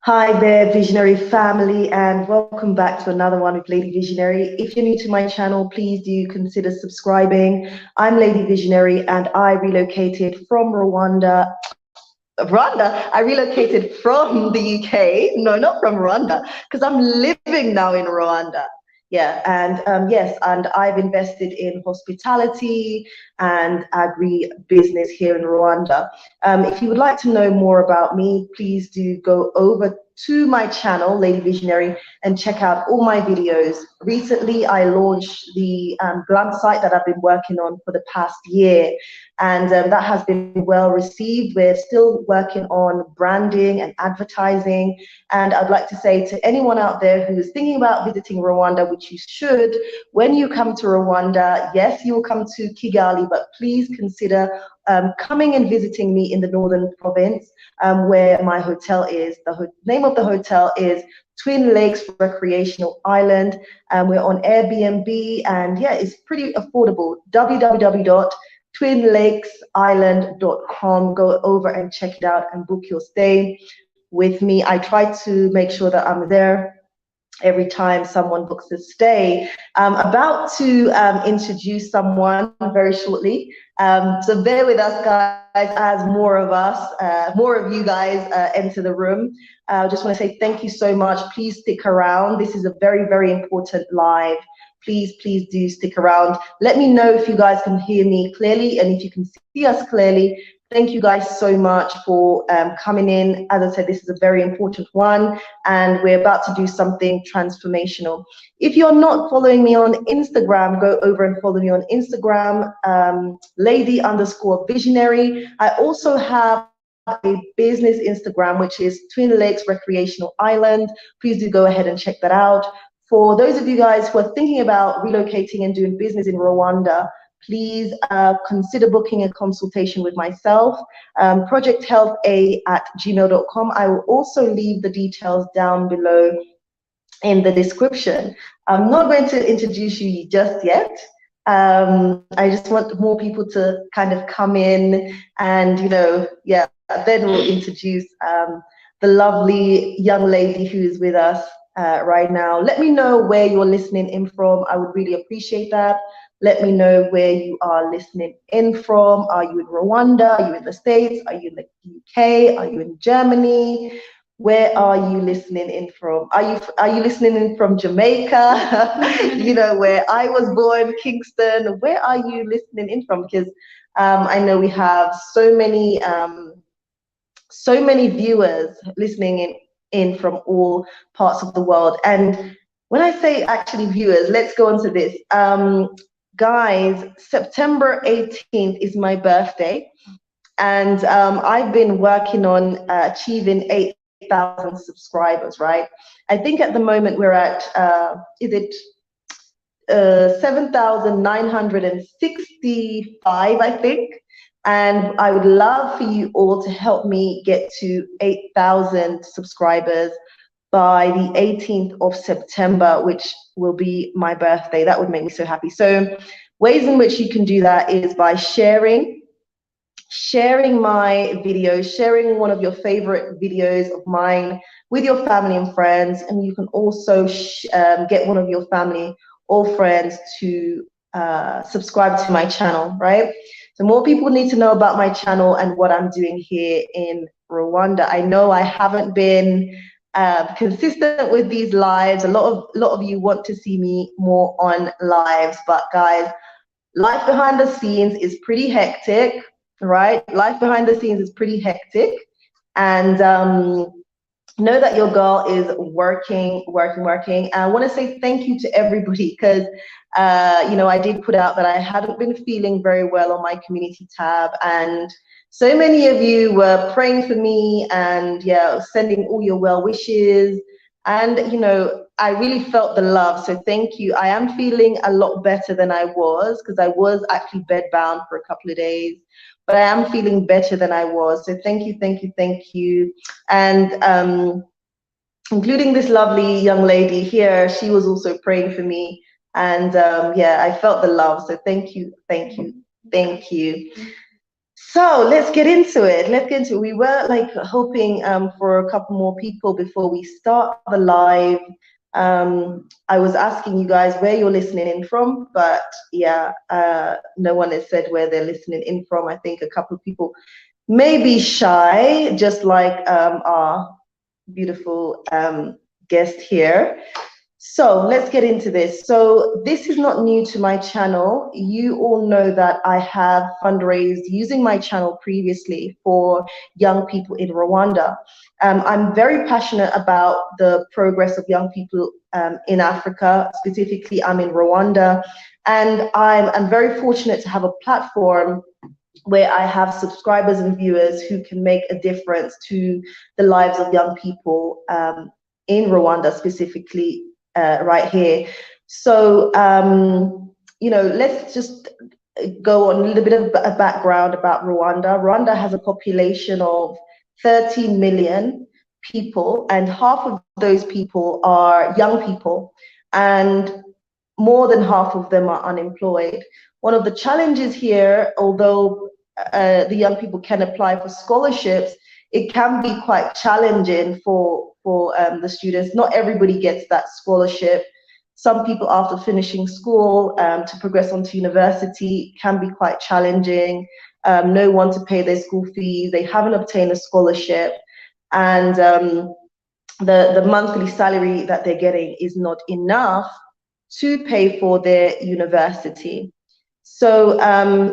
Hi there, Visionary family, and welcome back to another one with Lady Visionary. If you're new to my channel, please do consider subscribing. I'm Lady Visionary, and I relocated from Rwanda. I relocated from the UK. No, not from Rwanda, because I'm living now in Rwanda. Yeah, and yes, and I've invested in hospitality and agri business here in Rwanda. If you would like to know more about me, please do go over to my channel, Lady Visionary, and check out all my videos. Recently, I launched the blog site that I've been working on for the past year, and that has been well received. We're still working on branding and advertising, and I'd like to say to anyone out there who is thinking about visiting Rwanda, which you should, when you come to Rwanda, yes, you will come to Kigali, but please consider coming and visiting me in the northern province, where my hotel is. The name of the hotel is Twin Lakes Recreational Island. We're on Airbnb, and yeah, it's pretty affordable. www.twinlakesisland.com. Go over and check it out and book your stay with me. I try to make sure that I'm there every time someone books a stay. I'm about to introduce someone very shortly. So bear with us, guys, as more of you guys enter the room. I just want to say thank you so much. Please stick around. This is a very, very important live. Please do stick around. Let me know if you guys can hear me clearly and if you can see us clearly. Thank you guys so much for coming in. As I said, this is a very important one, and we're about to do something transformational. If you're not following me on Instagram, go over and follow me on Instagram, lady_visionary. I also have a business Instagram, which is Twin Lakes Recreational Island. Please do go ahead and check that out. For those of you guys who are thinking about relocating and doing business in Rwanda, please consider booking a consultation with myself, projecthealtha@gmail.com. I will also leave the details down below in the description. I'm not going to introduce you just yet. I just want more people to kind of come in and, yeah, then we'll introduce the lovely young lady who is with us right now. Let me know where you're listening in from. I would really appreciate that. Let me know where you are listening in from. Are you in Rwanda? Are you in the States? Are you in the UK? Are you in Germany? Where are you listening in from? Are you listening in from Jamaica? Where I was born, Kingston. Where are you listening in from? Because I know we have so many viewers listening in from all parts of the world. And when I say actually viewers, let's go on to this. Guys, September 18th is my birthday, and I've been working on achieving 8,000 subscribers, right? I think at the moment we're at, 7,965, I think. And I would love for you all to help me get to 8,000 subscribers by the 18th of September, which will be my birthday. That would make me so happy. So ways in which you can do that is by sharing my videos, sharing one of your favorite videos of mine with your family and friends. And you can also get one of your family or friends to subscribe to my channel, right? So more people need to know about my channel and what I'm doing here in Rwanda. I know I haven't been consistent with these lives. A lot of you want to see me more on lives, but guys, life behind the scenes is pretty hectic, right? Life behind the scenes is pretty hectic, and know that your girl is working. I want to say thank you to everybody because I did put out that I hadn't been feeling very well on my community tab, and so many of you were praying for me and sending all your well wishes, and I really felt the love, so thank you. I am feeling a lot better than I was, because I was actually bedbound for a couple of days, but I am feeling better than I was. So thank you. And including this lovely young lady here, she was also praying for me, and I felt the love. So thank you. So let's get into it. Let's get into it. We were like hoping for a couple more people before we start the live. I was asking you guys where you're listening in from, but yeah, no one has said where they're listening in from. I think a couple of people may be shy, just like our beautiful guest here. So let's get into this. So this is not new to my channel. You all know that I have fundraised using my channel previously for young people in Rwanda. I'm very passionate about the progress of young people in Africa. Specifically, I'm in Rwanda, and I'm very fortunate to have a platform where I have subscribers and viewers who can make a difference to the lives of young people in Rwanda, specifically right here. So, let's just go on a little bit of a background about Rwanda. Rwanda has a population of 30 million people, and half of those people are young people, and more than half of them are unemployed. One of the challenges here, although the young people can apply for scholarships, it can be quite challenging for the students. Not everybody gets that scholarship. Some people, after finishing school, to progress on to university can be quite challenging. No one to pay their school fees. They haven't obtained a scholarship, and the monthly salary that they're getting is not enough to pay for their university. So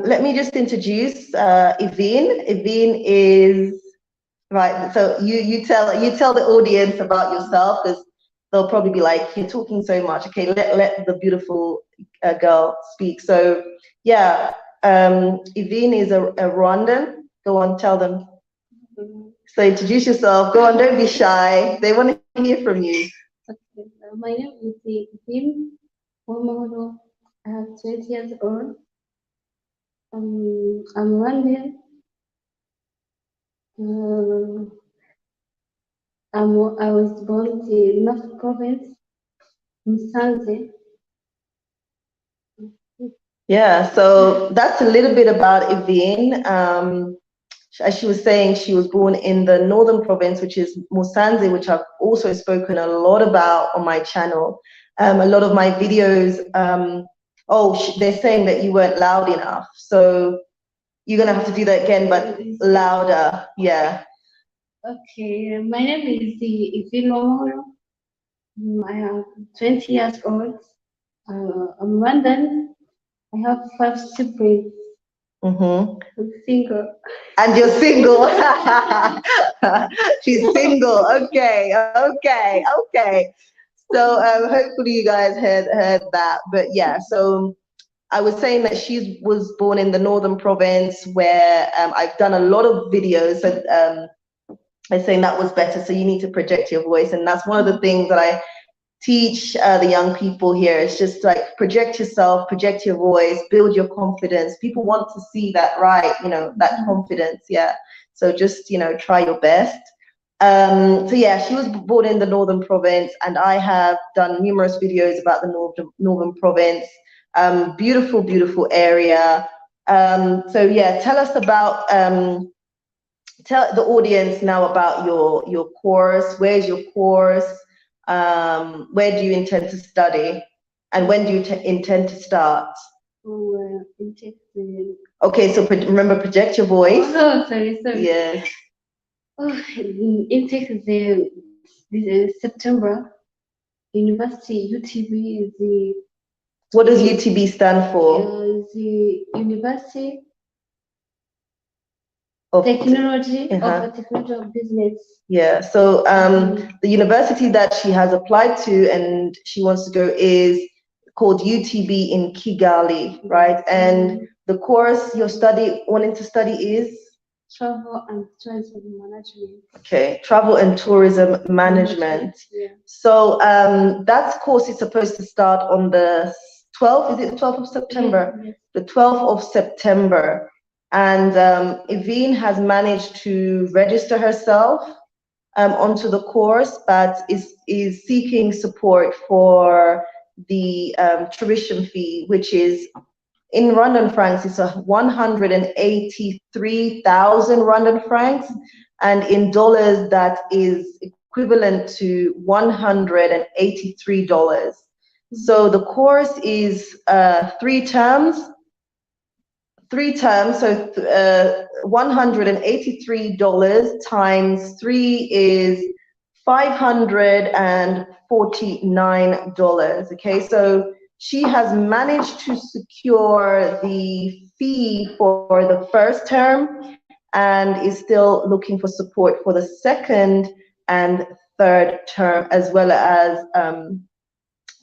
let me just introduce Yvinne. Yvinne is right. So you tell the audience about yourself, because they'll probably be like, you're talking so much. Okay, let the beautiful girl speak. So yeah, Yvinne is a Rwandan. Go on, tell them. So introduce yourself. Go on, don't be shy. They want to hear from you. Okay, my name is Yvinne. I have 20 years old. I'm Rwandan. I was born in North Province, Musanze. Yeah, so that's a little bit about Yvinne. As she was saying, she was born in the northern province, which is Musanze, which I've also spoken a lot about on my channel. A lot of my videos, they're saying that you weren't loud enough. So you're going to have to do that again, but louder. Yeah. Okay, my name is Yvinne. I am 20 years old. I'm Rwandan. I have 5 siblings. Mm-hmm. I'm single. And you're single. She's single. Okay, okay, okay. So hopefully you guys heard that. But yeah, so I was saying that she was born in the northern province, where I've done a lot of videos. So I was saying that was better. So you need to project your voice, and that's one of the things that I teach the young people here. It's just like project yourself, project your voice, build your confidence. People want to see that, right? That confidence. Yeah. So just try your best. So yeah, she was born in the northern province, and I have done numerous videos about the northern province. Beautiful, beautiful area. So yeah, tell us about tell the audience now about your course. Where's your course? Where do you intend to study, and when do you intend to start? Okay, so remember, project your voice. Oh, sorry. Yes. Intake is September. University UTB is the. What does UTB stand for? The University of Technology of Business. Yeah. So the university that she has applied to and she wants to go is called UTB in Kigali, right? And the course you're wanting to study is Travel and Tourism Management. Okay, Travel and Tourism Management. Yeah. So that course is supposed to start on the 12th. Is it the 12th of September? Yes. The 12th of September. And Yvinne has managed to register herself onto the course, but is seeking support for the tuition fee, which is in Rwandan francs, it's 183,000 Rwandan francs, and in dollars, that is equivalent to $183. So the course is three terms, so $183 times 3 is $549. Okay, so she has managed to secure the fee for the first term and is still looking for support for the second and third term, as well as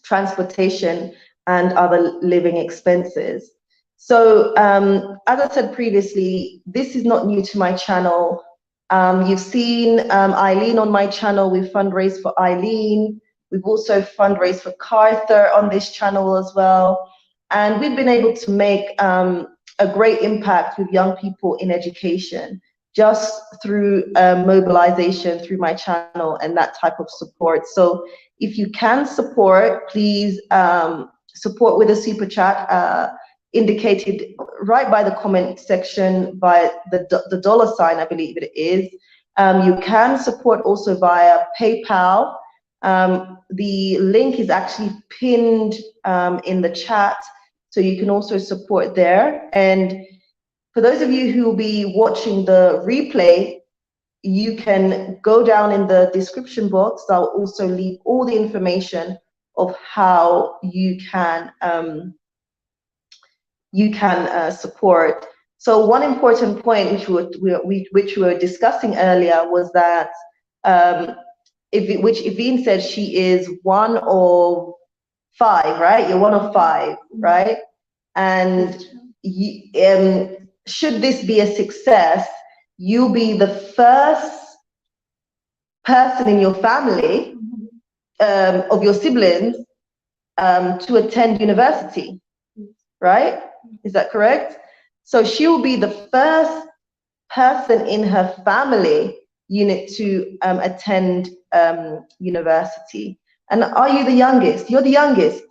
transportation and other living expenses. So as I said previously, this is not new to my channel. You've seen Eileen on my channel. We've fundraised for Eileen. We've also fundraised for Carter on this channel as well. And we've been able to make a great impact with young people in education just through mobilization through my channel and that type of support. So if you can support, please support with a super chat indicated right by the comment section by the dollar sign, I believe it is. You can support also via PayPal. The link is actually pinned in the chat, so you can also support there. And for those of you who will be watching the replay, you can go down in the description box. I'll also leave all the information of how you can support. So one important point which we were discussing earlier was that which Yvinne said she is one of 5, right? You're one of 5, right? And should this be a success, you'll be the first person in your family of your siblings to attend university, right? Is that correct? So she will be the first person in her family unit to attend university. And are you the youngest? You're the youngest.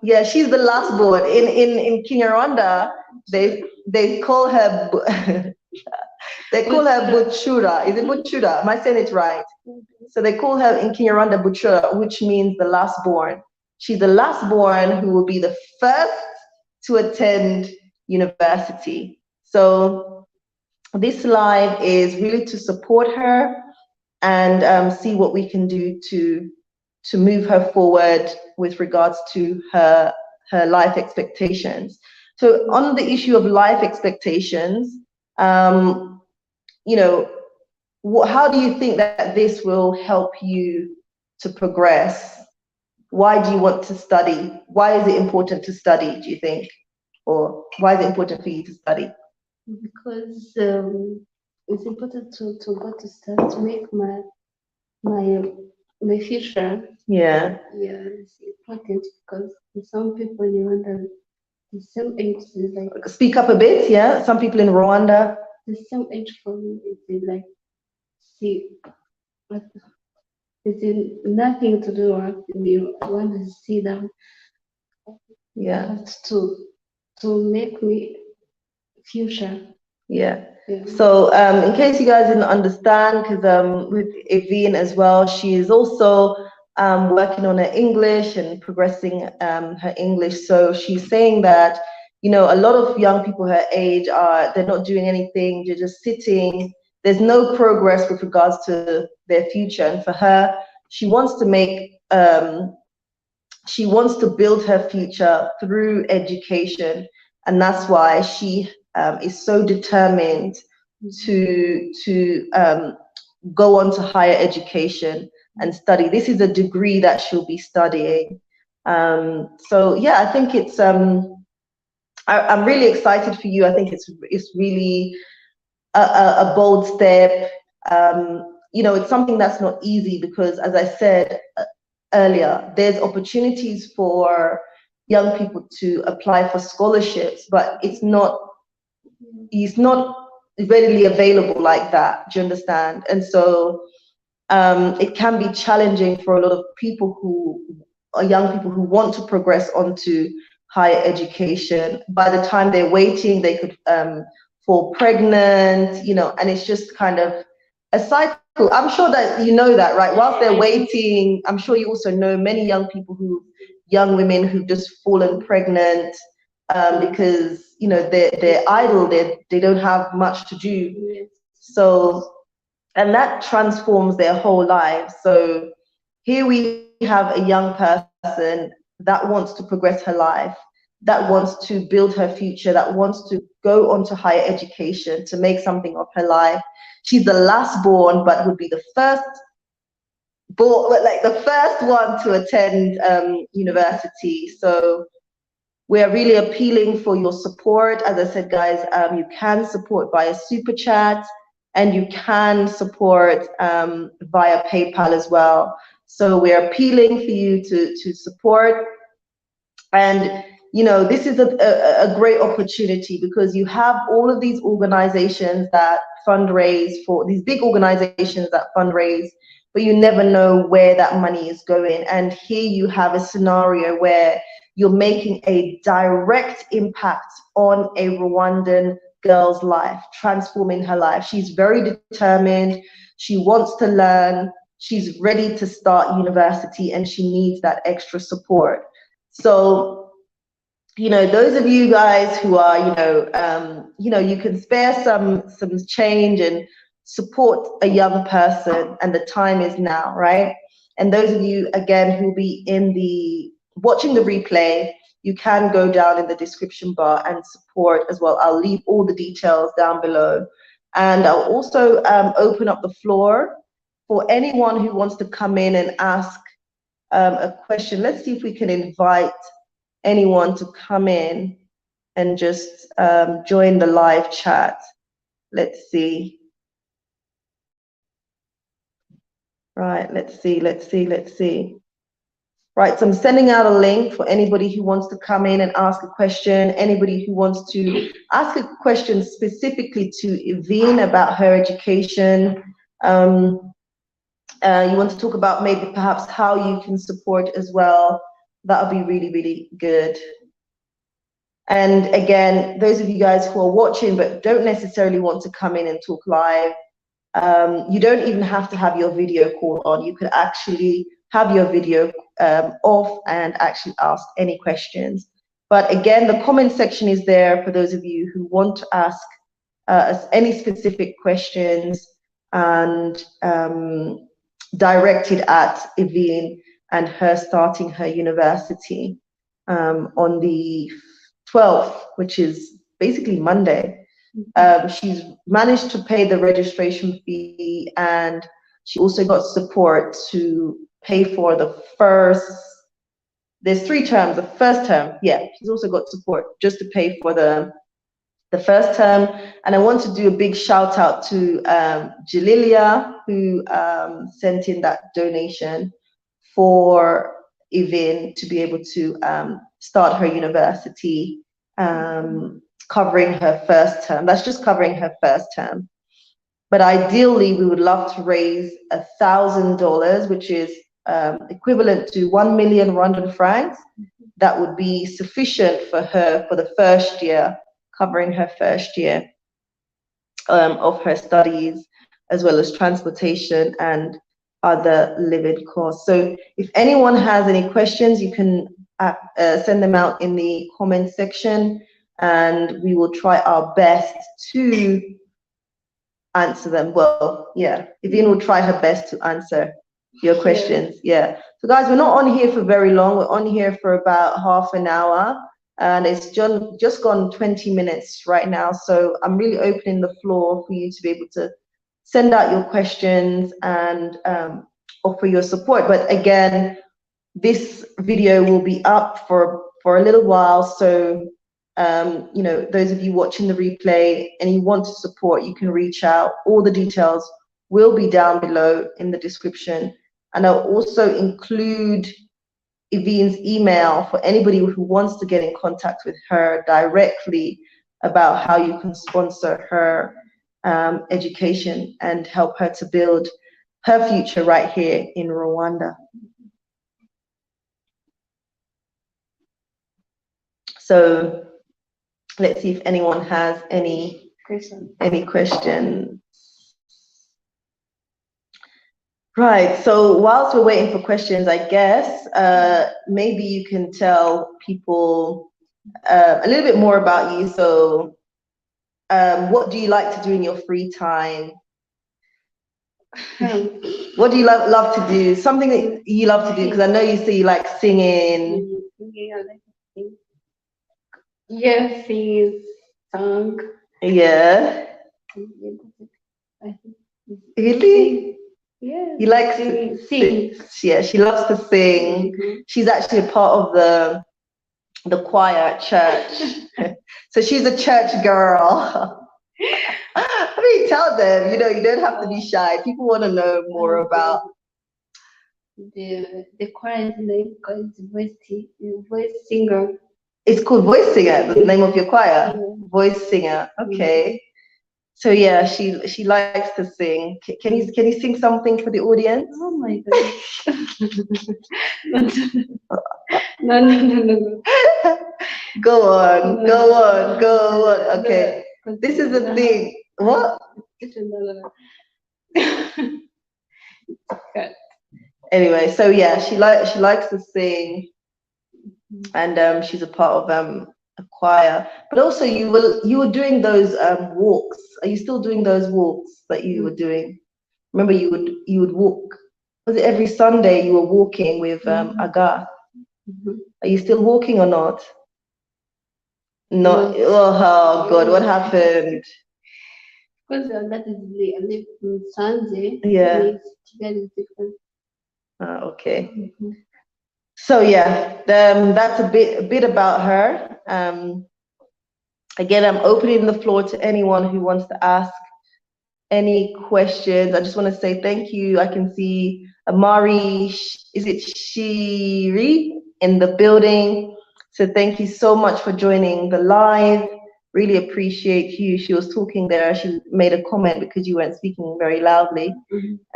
Yeah, she's the last born. In Kinyarwanda, they call her they call her Buchura. Is it Buchura? Am I saying it right? So they call her in Kinyarwanda Buchura, which means the last born. She's the last born who will be the first to attend university. So this live is really to support her and see what we can do to move her forward with regards to her life expectations. So on the issue of life expectations, you know, how do you think that this will help you to progress? Why do you want to study? Why is it important to study, do you think? Or why is it important for you to study? Because it's important to go to study to make my future. Yeah. Yeah, it's important because some people in Rwanda, the same age is like. Speak up a bit, yeah. Some people in Rwanda. The same age for me is like, see, but it's nothing to do with me. I want to see them. Yeah. To make me future. Yeah. So in case you guys didn't understand, because with Yvinne as well, she is also working on her English and progressing her English. So she's saying that, you know, a lot of young people her age they're not doing anything, they're just sitting. There's no progress with regards to their future. And for her, she wants to make she wants to build her future through education, and that's why she is so determined to go on to higher education and study. This is a degree that she'll be studying. So yeah, I think it's I'm really excited for you. I think it's really a bold step. You know, it's something that's not easy because, as I said earlier, there's opportunities for young people to apply for scholarships, but it's not readily available like that. Do you understand? And so it can be challenging for a lot of people who are young people who want to progress onto higher education. By the time they're waiting, they could fall pregnant, you know, and it's just kind of a cycle. I'm sure that you know that, right? Whilst they're waiting, I'm sure you also know many young women who've just fallen pregnant because, you know, they're idle, they don't have much to do. So, and that transforms their whole lives. So here we have a young person that wants to progress her life, that wants to build her future, that wants to go on to higher education, to make something of her life. She's the last born, but would be the first born, like the first one to attend university. So we're really appealing for your support. As I said, guys, you can support via Super Chat, and you can support via PayPal as well. So we're appealing for you to support. And, you know, this is a great opportunity because you have all of these organizations that fundraise for, these big organizations that fundraise, but you never know where that money is going. And here you have a scenario where you're making a direct impact on a Rwandan girl's life, transforming her life. She's very determined. She wants to learn. She's ready to start university, and she needs that extra support. So, you know, those of you guys who are, you can spare some change and support a young person, and the time is now, right? And those of you, again, who'll be watching the replay, you can go down in the description bar and support as well. I'll leave all the details down below. And I'll also open up the floor for anyone who wants to come in and ask a question. Let's see if we can invite anyone to come in and just join the live chat. Let's see. Right, let's see. Right, so I'm sending out a link for anybody who wants to come in and ask a question, anybody who wants to ask a question specifically to Yvinne about her education. You want to talk about maybe perhaps how you can support as well. That would be really, really good. And again, those of you guys who are watching but don't necessarily want to come in and talk live, you don't even have to have your video call on. You could actually have your video off and actually ask any questions. But again, the comment section is there for those of you who want to ask any specific questions and directed at Yvinne and her starting her university on the 12th, which is basically Monday. She's managed to pay the registration fee, and she also got support to pay for the first, there's 3 terms, the first term, yeah, she's also got support just to pay for the first term. And I want to do a big shout out to Jalilia, who sent in that donation for Yvinne to be able to start her university, covering her first term. That's just covering her first term. But ideally, we would love to raise $1,000, which is equivalent to 1 million Rwandan francs. That would be sufficient for her for the first year, covering her first year of her studies, as well as transportation and other living costs. So if anyone has any questions, you can send them out in the comment section, and we will try our best to answer them. Well, yeah, Yvinne will try her best to answer your questions. Yeah. So guys, we're not on here for very long. We're on here for about half an hour, and it's just gone 20 minutes right now. So I'm really opening the floor for you to be able to send out your questions and offer your support. But again, this video will be up for a little while. So you know, those of you watching the replay and you want to support, you can reach out. All the details will be down below in the description. And I'll also include Yvinne's email for anybody who wants to get in contact with her directly about how you can sponsor her education and help her to build her future right here in Rwanda. So let's see if anyone has any questions. Right, so whilst we're waiting for questions, I guess maybe you can tell people a little bit more about you. So what do you like to do in your free time? What do you love to do? Something that you love to do, because I know you say you like singing. Yeah, sing, song. Yeah. Really? Yeah. You like to sing? Yeah, she loves to sing. She's actually a part of the choir at church. So she's a church girl. I mean, tell them, you don't have to be shy. People want to know more about the choir name called voice singer. It's called Voice Singer, the name of your choir. Yeah. Voice Singer. Okay. So yeah, she likes to sing. Can you sing something for the audience? Oh my goodness. No. Go on. Okay. This is the thing. What? Anyway, so yeah, she likes to sing, and she's a part of a choir. But also, you were doing those walks. Are you still doing those walks that you were doing? Remember, you would walk. Was it every Sunday you were walking with Aga? Are you still walking or not? No. Oh God, what happened? Because that is I live in Sunday. Yeah. Kigali is different. Okay. So yeah, that's a bit about her. Again, I'm opening the floor to anyone who wants to ask any questions. I just want to say thank you. I can see Amari, is it Shiri in the building? So thank you so much for joining the live. Really appreciate you. She was talking there. She made a comment because you weren't speaking very loudly.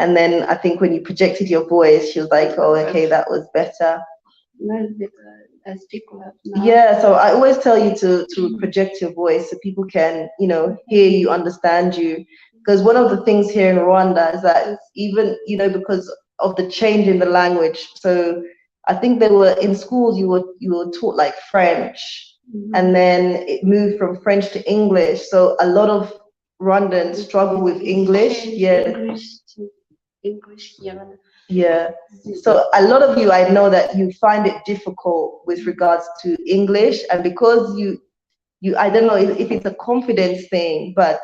And then I think when you projected your voice, she was like, oh, okay, that was better. I speak loud now. Yeah, so I always tell you to project your voice so people can, hear you, understand you. Because one of the things here in Rwanda is that even, because of the change in the language. So I think they were in schools, you were taught like French, and then it moved from French to English. So a lot of Rwandans struggle with English. Yeah. English, yeah. Yeah. So a lot of you, I know that you find it difficult with regards to English, and because you I don't know if it's a confidence thing, but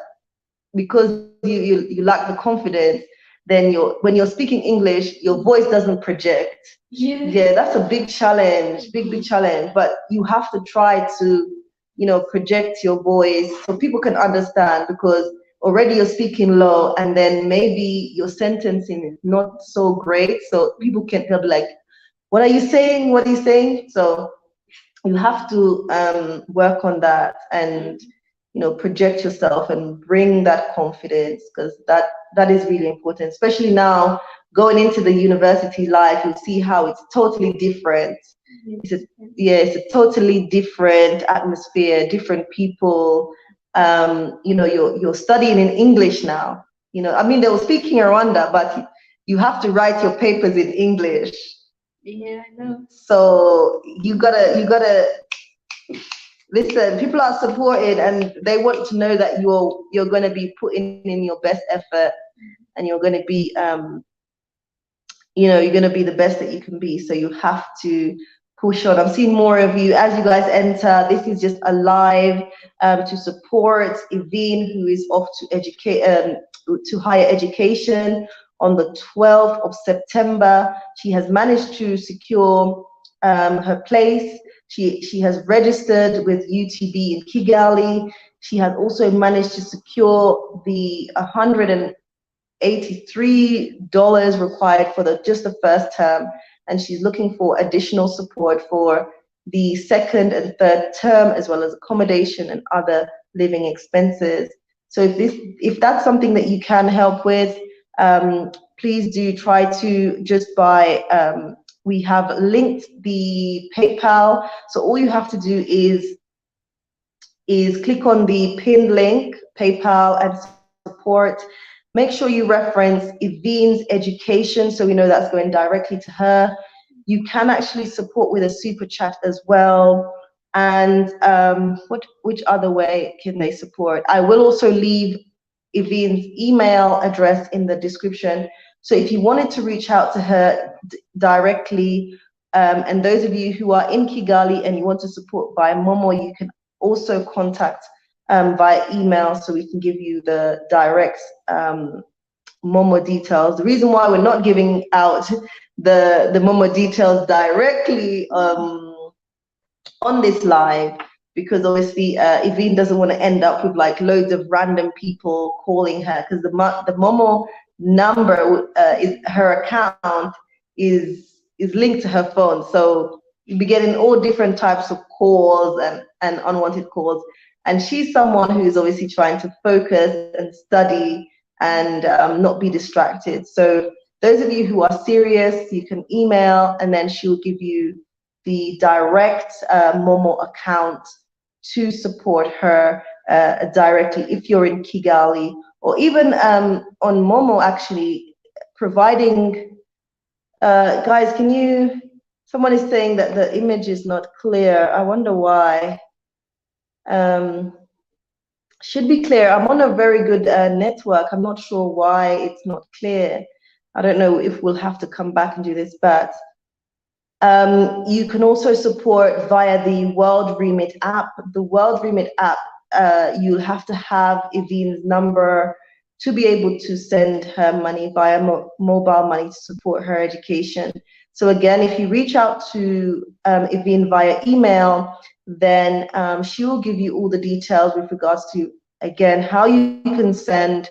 because you lack the confidence, then when you're speaking English, your voice doesn't project. Yeah, that's a big challenge, big challenge. But you have to try to, project your voice so people can understand, because already you're speaking low, and then maybe your sentencing is not so great. So they'll be like, what are you saying? What are you saying? So you have to work on that and project yourself and bring that confidence, because that is really important, especially now going into the university life. You'll see how it's totally different. It's a totally different atmosphere, different people. You're studying in English now. I mean, they were speaking Rwanda, but you have to write your papers in English. Yeah, I know. So you gotta listen. People are supported, and they want to know that you're going to be putting in your best effort, and you're going to be you're going to be the best that you can be. So you have to push on. I'm seeing more of you as you guys enter. This is just a live to support Yvinne, who is off to to higher education on the 12th of September. She has managed to secure her place. She has registered with UTB in Kigali. She has also managed to secure the $183 required for just the first term, and she's looking for additional support for the second and third term, as well as accommodation and other living expenses. So if that's something that you can help with, please do try to just buy. We have linked the PayPal, so all you have to do is is click on the pinned link, PayPal and support. Make sure you reference Yvinne's education so we know that's going directly to her. You can actually support with a super chat as well. And which other way can they support? I will also leave Yvinne's email address in the description. So if you wanted to reach out to her directly, and those of you who are in Kigali and you want to support via Momo, you can also contact via email so we can give you the direct Momo details. The reason why we're not giving out the Momo details directly on this live, because obviously Yvinne doesn't want to end up with like loads of random people calling her, because the Momo number is her account is linked to her phone, so you'll be getting all different types of calls and unwanted calls. And she's someone who's obviously trying to focus and study and not be distracted. So those of you who are serious, you can email and then she'll give you the direct Momo account to support her directly if you're in Kigali, or even on Momo actually providing, guys, can you, someone is saying that the image is not clear. I wonder why. Should be clear. I'm on a very good network. I'm not sure why it's not clear. I don't know if we'll have to come back and do this, but you can also support via the World Remit app. The World Remit app, you'll have to have Yvinne's number to be able to send her money via mobile money to support her education. So again, if you reach out to Yvinne via email, then she will give you all the details with regards to, again, how you can send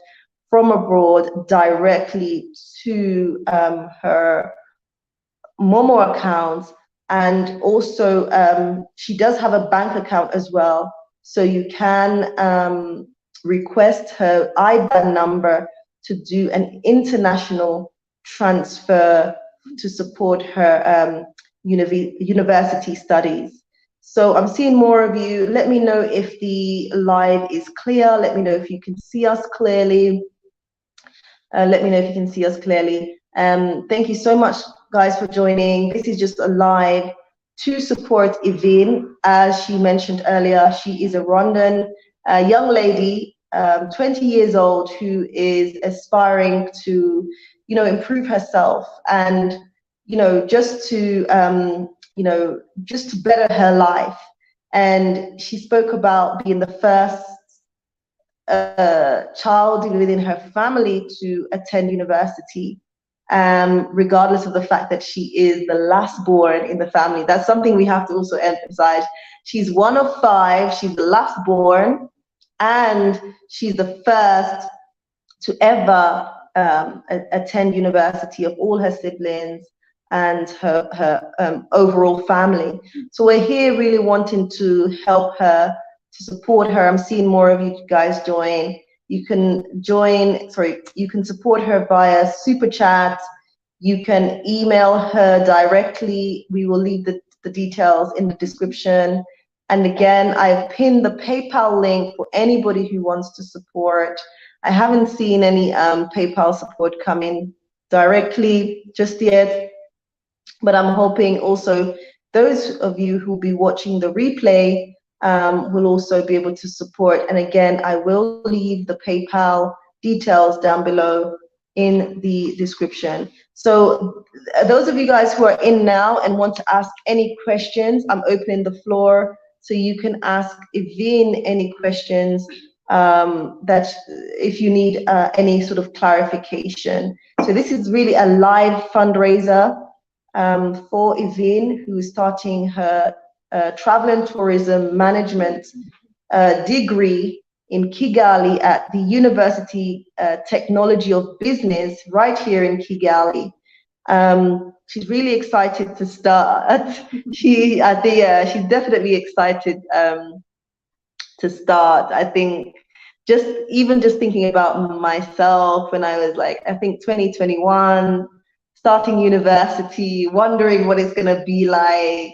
from abroad directly to her Momo account. And also she does have a bank account as well, so you can request her IBAN number to do an international transfer to support her university studies. So I'm seeing more of you. Let me know if the live is clear. Let me know if you can see us clearly. Let me know if you can see us clearly. Thank you so much, guys, for joining. This is just a live to support Yvinne. As she mentioned earlier, she is a Rwandan young lady, 20 years old, who is aspiring to, improve herself and, just to, just to better her life. And she spoke about being the first child within her family to attend university, regardless of the fact that she is the last born in the family. That's something we have to also emphasize. She's one of 5, she's the last born, and she's the first to ever attend university of all her siblings and her overall family. So we're here really wanting to help her, to support her. I'm seeing more of you guys join. You can you can support her via super chat. You can email her directly. We will leave the details in the description. And again, I've pinned the PayPal link for anybody who wants to support. I haven't seen any PayPal support come in directly just yet, but I'm hoping also those of you who will be watching the replay will also be able to support. And again, I will leave the PayPal details down below in the description. So those of you guys who are in now and want to ask any questions, I'm opening the floor so you can ask Yvinne any questions that if you need any sort of clarification. So this is really a live fundraiser for Yvinne, who is starting her travel and tourism management degree in Kigali at the University Technology of Business right here in Kigali. She's really excited to start. She's definitely excited to start. I think just thinking about myself when I was like, I think 2021, starting university, wondering what it's gonna be like,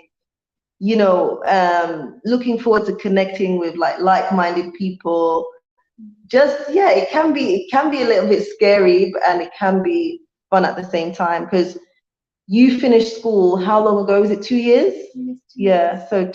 looking forward to connecting with like-minded people. Just, yeah, it can be a little bit scary, and it can be fun at the same time, because you finished school how long ago? Was it 2 years? Yes, Yeah, so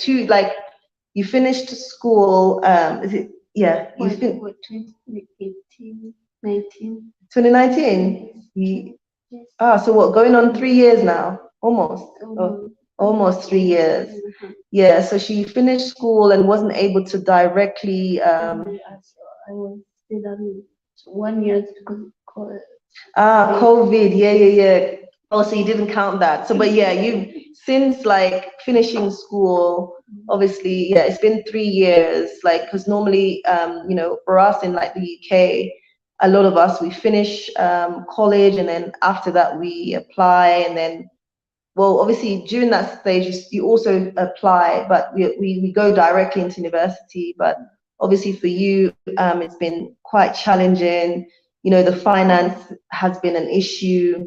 you finished school, is it, yeah, you what, fin what, 2018, 19? 2019? Yes. So what, going on 3 years now? Almost. Oh, Um, almost 3 years. uh-huh. Yeah, so she finished school and wasn't able to directly I was still on 1 year because COVID, yeah, yeah, yeah. Oh, so you didn't count that. So, but yeah, you since like finishing school, obviously, yeah, it's been 3 years. Like, because normally, for us in like the UK, a lot of us we finish college, and then after that we apply, and then, well, obviously during that stage you also apply, but we go directly into university. But obviously for you, it's been quite challenging. The finance has been an issue,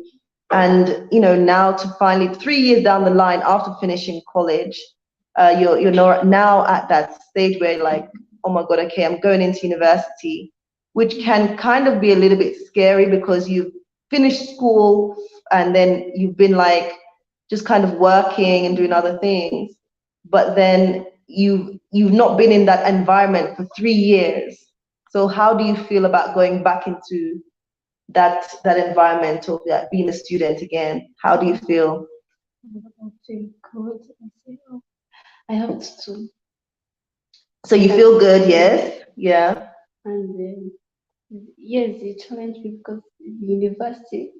and now to finally 3 years down the line after finishing college, now at that stage where you're like, oh my god, okay, I'm going into university, which can kind of be a little bit scary, because you've finished school and then you've been like just kind of working and doing other things, but then you've not been in that environment for 3 years. So how do you feel about going back into that environment of being a student again? How do you feel? I feel good. I say, oh, I have to. So you feel good, yes? Yeah. And yes, it challenged me because the university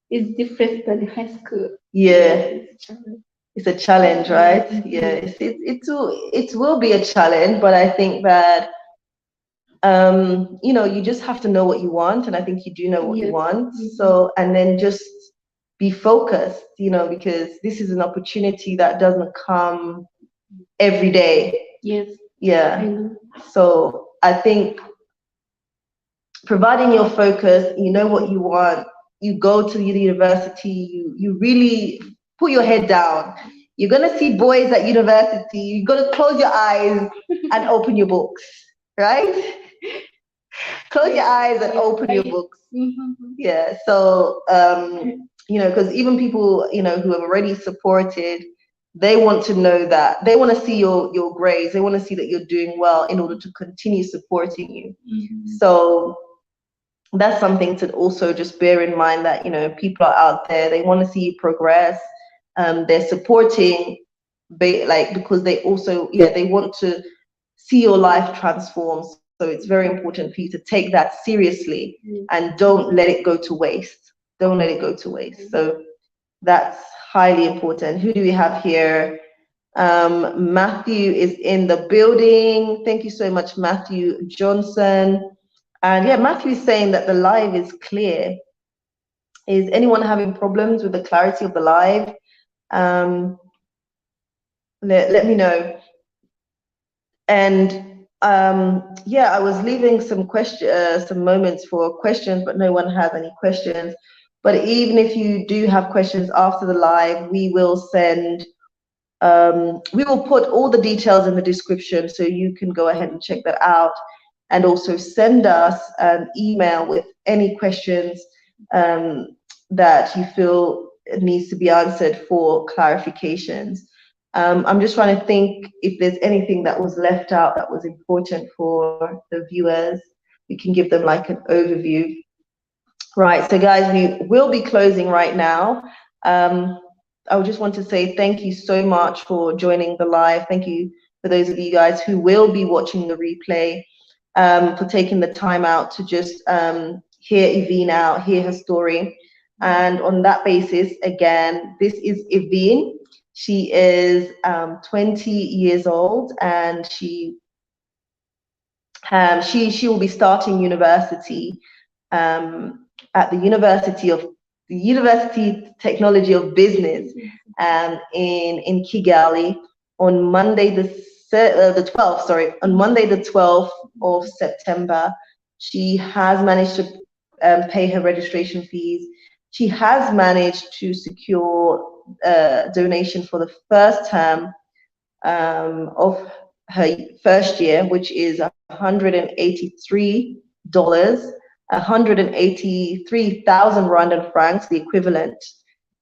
is different than high school. Yeah. It's a challenge. It's a challenge, right? Yeah. It will be a challenge, but I think that you just have to know what you want, and I think you do know what you Yes. want. So, and then just be focused, because this is an opportunity that doesn't come every day. Yes. I Yeah. know. So I think providing your focus, you know what you want, you go to the university, you really put your head down. You're gonna see boys at university, you're gonna close your eyes and open your books, right? Close your eyes and open your books. Yeah. So because even people, who have already supported, they want to know that, they want to see your grades, they want to see that you're doing well in order to continue supporting you. So that's something to also just bear in mind, that people are out there, they want to see you progress. They're supporting, because they also, they want to see your life transform. So it's very important for you to take that seriously, and don't let it go to waste. Don't let it go to waste. So that's highly important. Who do we have here? Matthew is in the building. Thank you so much, Matthew Johnson. And yeah, Matthew is saying that the live is clear. Is anyone having problems with the clarity of the live? Let me know. And yeah, I was leaving some moments for questions, but no one has any questions. But even if you do have questions after the live, we will put all the details in the description, so you can go ahead and check that out, and also send us an email with any questions that you feel needs to be answered for clarifications. I'm just trying to think if there's anything that was left out that was important for the viewers. We can give them like an overview. Right, so guys, we will be closing right now. I would just want to say thank you so much for joining the live. Thank you for those of you guys who will be watching the replay, for taking the time out to just hear Yvinne out, hear her story. And on that basis, again, this is Yvinne. She is 20 years old, and she will be starting university at the University Technology of Business in Kigali on Monday the 12th. Sorry, on Monday the 12th of September. She has managed to pay her registration fees. She has managed to secure a donation for the first term of her first year, which is $183, 183,000 Rwandan francs, the equivalent.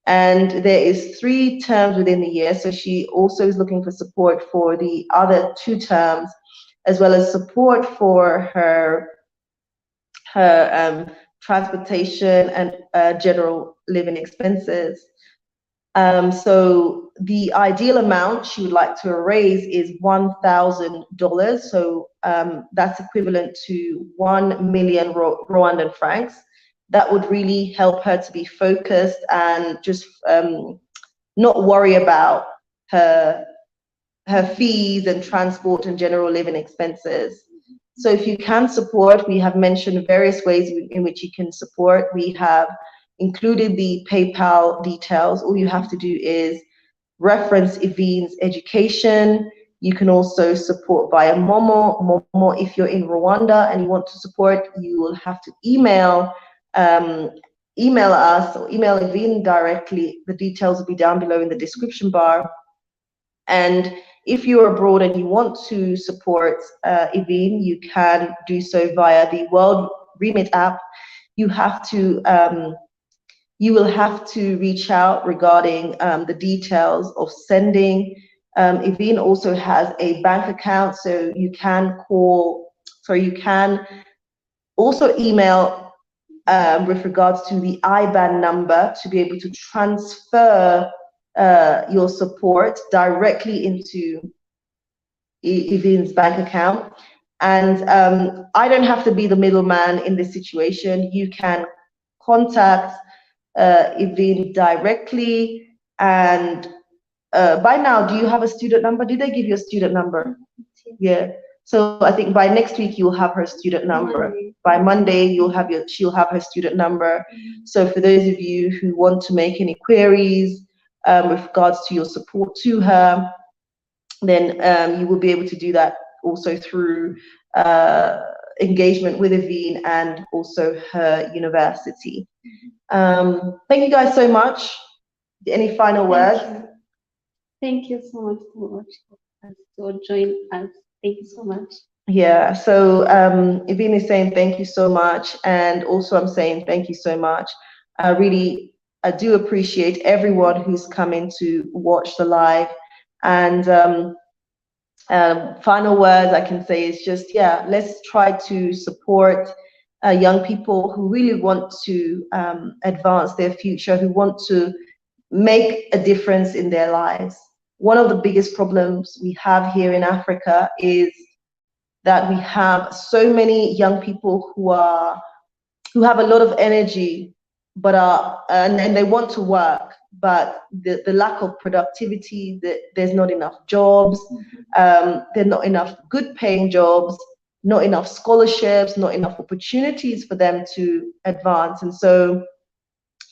And there is 3 terms within the year, so she also is looking for support for the other 2 terms, as well as support for her transportation and general living expenses. So the ideal amount she would like to raise is $1,000. So that's equivalent to 1 million Rwandan francs. That would really help her to be focused and just not worry about her fees and transport and general living expenses. So if you can support, we have mentioned various ways in which you can support. We have included the PayPal details. All you have to do is reference Yvinne's education. You can also support via Momo. Momo, if you're in Rwanda and you want to support, you will have to email us or email Yvinne directly. The details will be down below in the description bar. And if you're abroad and you want to support Yvinne, you can do so via the World Remit app. You will have to reach out regarding the details of sending. Yvinne also has a bank account, so you can also email with regards to the IBAN number to be able to transfer your support directly into Yvinne's bank account. And I don't have to be the middleman in this situation. You can contact Yvinne directly. And by now, do you have a student number? Did they give you a student number? Yeah. So I think by next week you'll have her student number. By Monday she'll have her student number. So for those of you who want to make any queries with regards to your support to her, then you will be able to do that also through engagement with Yvinne and also her university. Thank you guys so much. Any final words? Thank you so much for joining us. Thank you so much. Yeah, so Yvinne is saying thank you so much, and also I'm saying thank you so much. I do appreciate everyone who's coming to watch the live. And final words I can say is just, yeah, let's try to support young people who really want to advance their future, who want to make a difference in their lives. One of the biggest problems we have here in Africa is that we have so many young people who have a lot of energy, but and they want to work, but the lack of productivity, there's not enough jobs, there are not enough good paying jobs, not enough scholarships, not enough opportunities for them to advance. And so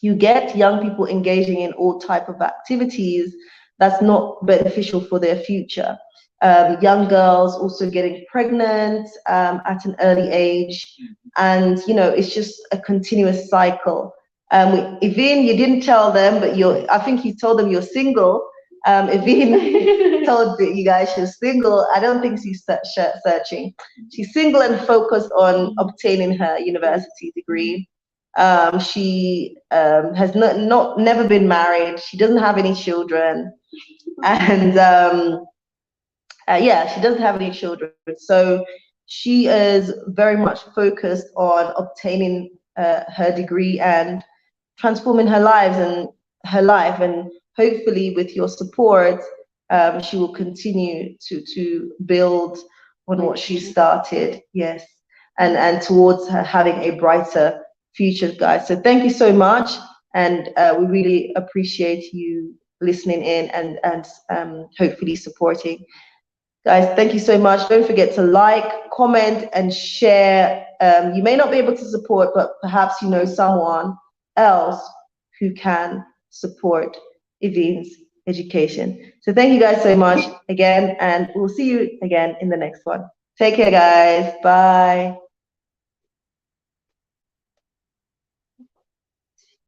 you get young people engaging in all type of activities that's not beneficial for their future. Young girls also getting pregnant at an early age, and it's just a continuous cycle. Yvinne, you didn't tell them, but I think you told them you're single. Yvinne told you guys she's single. I don't think she's searching. She's single and focused on obtaining her university degree. She has never been married. She doesn't have any children, and yeah, she doesn't have any children. So she is very much focused on obtaining her degree and transforming her life, and hopefully with your support, she will continue to build on what she started. Yes, and towards her having a brighter future, guys. So thank you so much, and we really appreciate you listening in and hopefully supporting. Guys, thank you so much. Don't forget to like, comment, and share. You may not be able to support, but perhaps you know someone else who can support Yvinne's education. So thank you guys so much again, and we'll see you again in the next one. Take care, guys. Bye.